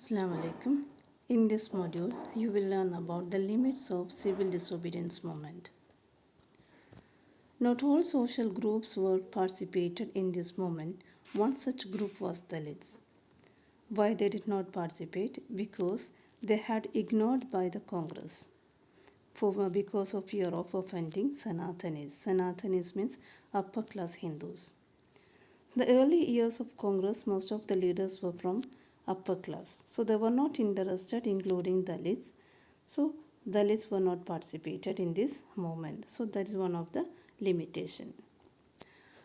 Assalamu alaikum. In this module, you will learn about the limits of civil disobedience movement. Not all social groups were participated in this movement. One such group was Dalits. Why they did not participate? Because they had ignored by the Congress. Because of fear of offending Sanatanis. Sanatanis means upper class Hindus. The early years of Congress, most of the leaders were from upper class. So they were not interested, including Dalits. So Dalits were not participated in this movement. So that is one of the limitation.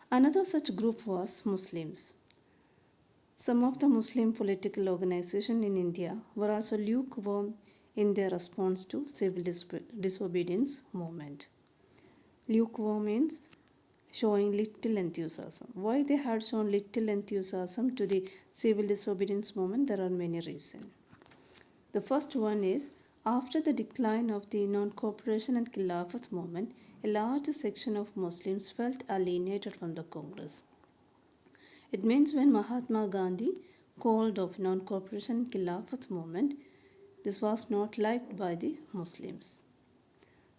Another such group was Muslims. Some of the Muslim political organizations in India were also lukewarm in their response to civil disobedience movement. Lukewarm means showing little enthusiasm. Why they had shown little enthusiasm to the civil disobedience movement? There are many reasons. The first one is after the decline of the non-cooperation and Khilafat movement, a large section of Muslims felt alienated from the Congress. It means when Mahatma Gandhi called of non-cooperation and Khilafat movement, this was not liked by the Muslims.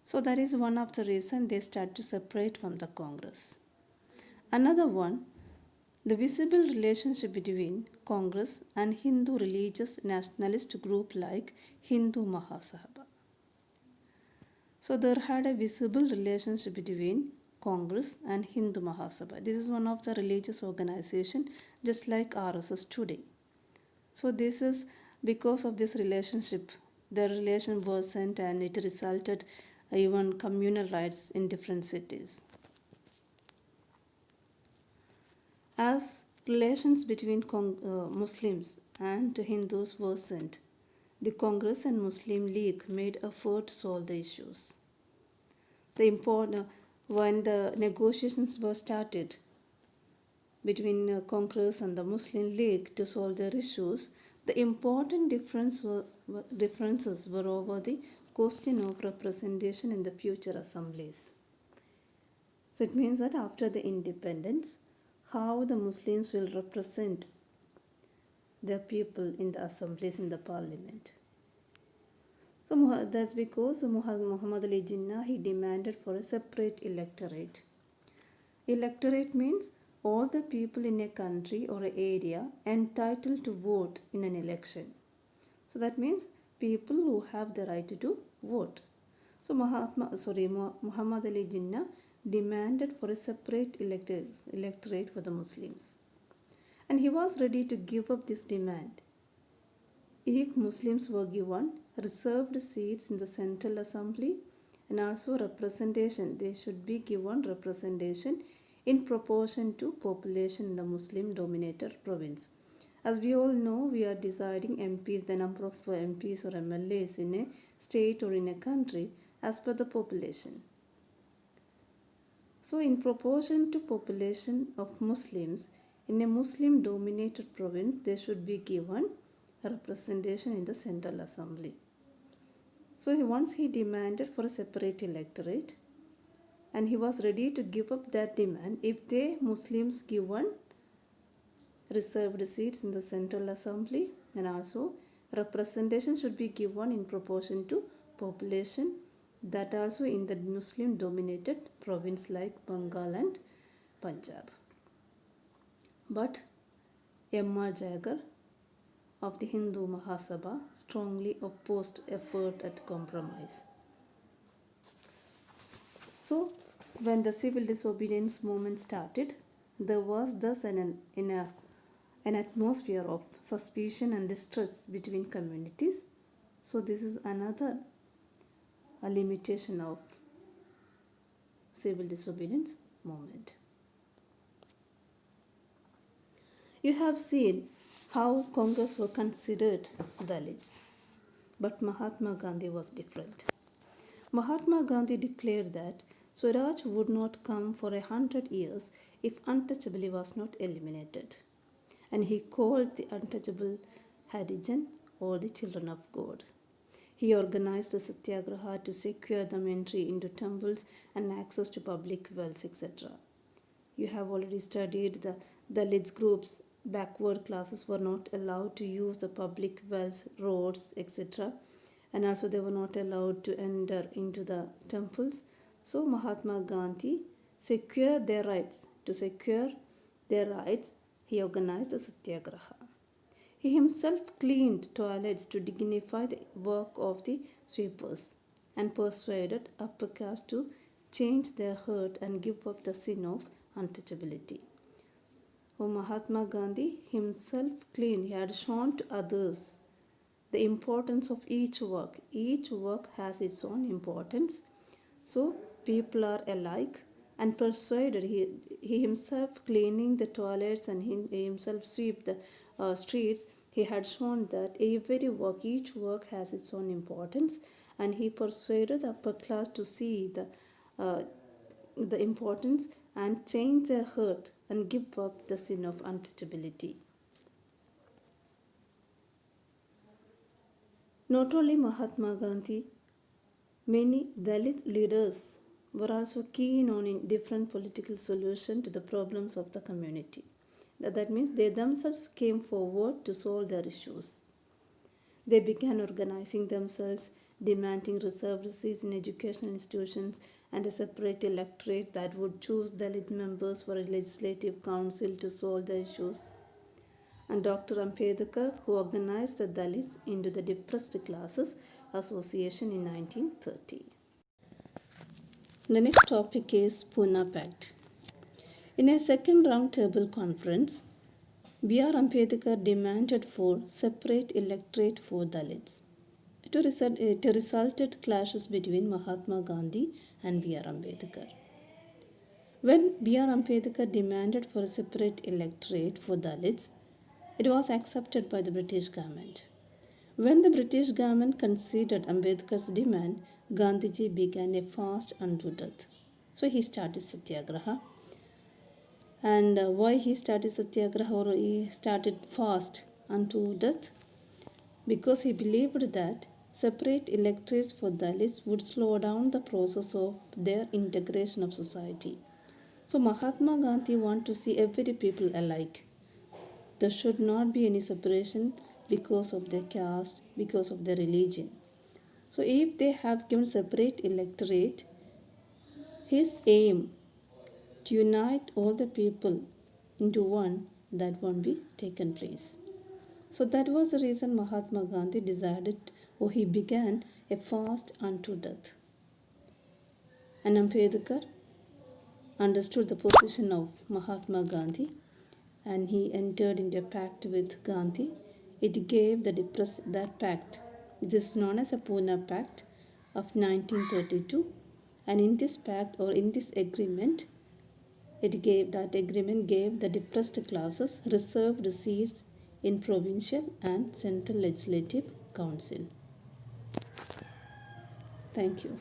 So that is one of the reasons they start to separate from the Congress. Another one, the visible relationship between Congress and Hindu religious nationalist group like Hindu Mahasabha. So there had a visible relationship between Congress and Hindu Mahasabha. This is one of the religious organization just like RSS today. So this is because of this relationship, the relation worsened and it resulted even communal rights in different cities. As relations between Muslims and Hindus worsened, the Congress and Muslim League made effort to solve the issues. When the negotiations were started between Congress and the Muslim League to solve their issues, the important differences were over the question of representation in the future assemblies. So it means that after the independence, how the Muslims will represent their people in the assemblies, in the parliament. So that's because Muhammad Ali Jinnah, he demanded for a separate electorate. Electorate means all the people in a country or an area entitled to vote in an election. So that means people who have the right to vote. So Muhammad Ali Jinnah demanded for a separate electorate for the Muslims. And he was ready to give up this demand if Muslims were given reserved seats in the Central Assembly and also representation. They should be given representation in proportion to population in the Muslim dominated province. As we all know, we are deciding MPs, the number of MPs or MLAs in a state or in a country as per the population. So in proportion to population of Muslims in a Muslim dominated province, they should be given representation in the Central Assembly. So once he demanded for a separate electorate and he was ready to give up that demand if the Muslims given reserved seats in the Central Assembly and also representation should be given in proportion to population, that also in the Muslim dominated province like Bengal and Punjab. But M.R. Jagger of the Hindu Mahasabha strongly opposed effort at compromise. So when the civil disobedience movement started, there was thus an atmosphere of suspicion and distrust between communities. So this is another limitation of civil disobedience movement. You have seen how Congress were considered Dalits, but Mahatma Gandhi was different. Mahatma Gandhi declared that Swaraj would not come for 100 years if untouchability was not eliminated. And he called the untouchable Harijan or the children of God. He organized a satyagraha to secure them entry into temples and access to public wells, etc. You have already studied the Dalits groups backward classes were not allowed to use the public wells, roads, etc. And also they were not allowed to enter into the temples. So Mahatma Gandhi secured their rights. To secure their rights, he organized a satyagraha. He himself cleaned toilets to dignify the work of the sweepers and persuaded upper caste to change their hurt and give up the sin of untouchability. Mahatma Gandhi himself cleaned, he had shown to others the importance of each work. Each work has its own importance. So people are alike and persuaded. He himself cleaning the toilets and he himself sweep the streets. He had shown that every work, each work has its own importance, and he persuaded the upper class to see the importance and change their hurt and give up the sin of untouchability. Not only Mahatma Gandhi, many Dalit leaders were also keen on different political solutions to the problems of the community. That means they themselves came forward to solve their issues. They began organizing themselves, demanding reserved seats in educational institutions and a separate electorate that would choose Dalit members for a legislative council to solve the issues. And Dr. Ambedkar, who organized the Dalits into the Depressed Classes Association in 1930. The next topic is Pune Pact. In a second roundtable conference, B.R. Ambedkar demanded for separate electorate for Dalits. It resulted clashes between Mahatma Gandhi and B.R. Ambedkar. When B.R. Ambedkar demanded for a separate electorate for Dalits, it was accepted by the British government. When the British government considered Ambedkar's demand, Gandhiji began a fast unto death. So he started Satyagraha. And why he started Satyagraha or he started fast unto death? Because he believed that separate electorates for Dalits would slow down the process of their integration of society. So Mahatma Gandhi wanted to see every people alike. There should not be any separation because of their caste, because of their religion. So if they have given separate electorate, his aim to unite all the people into one, that won't be taken place. So that was the reason Mahatma Gandhi decided, or he began a fast unto death. And Ambedkar understood the position of Mahatma Gandhi and he entered into a pact with Gandhi. It gave that pact. This is known as a Pune Pact of 1932. And in this pact or in this agreement, that agreement gave the depressed classes reserved seats in provincial and central legislative council. Thank you.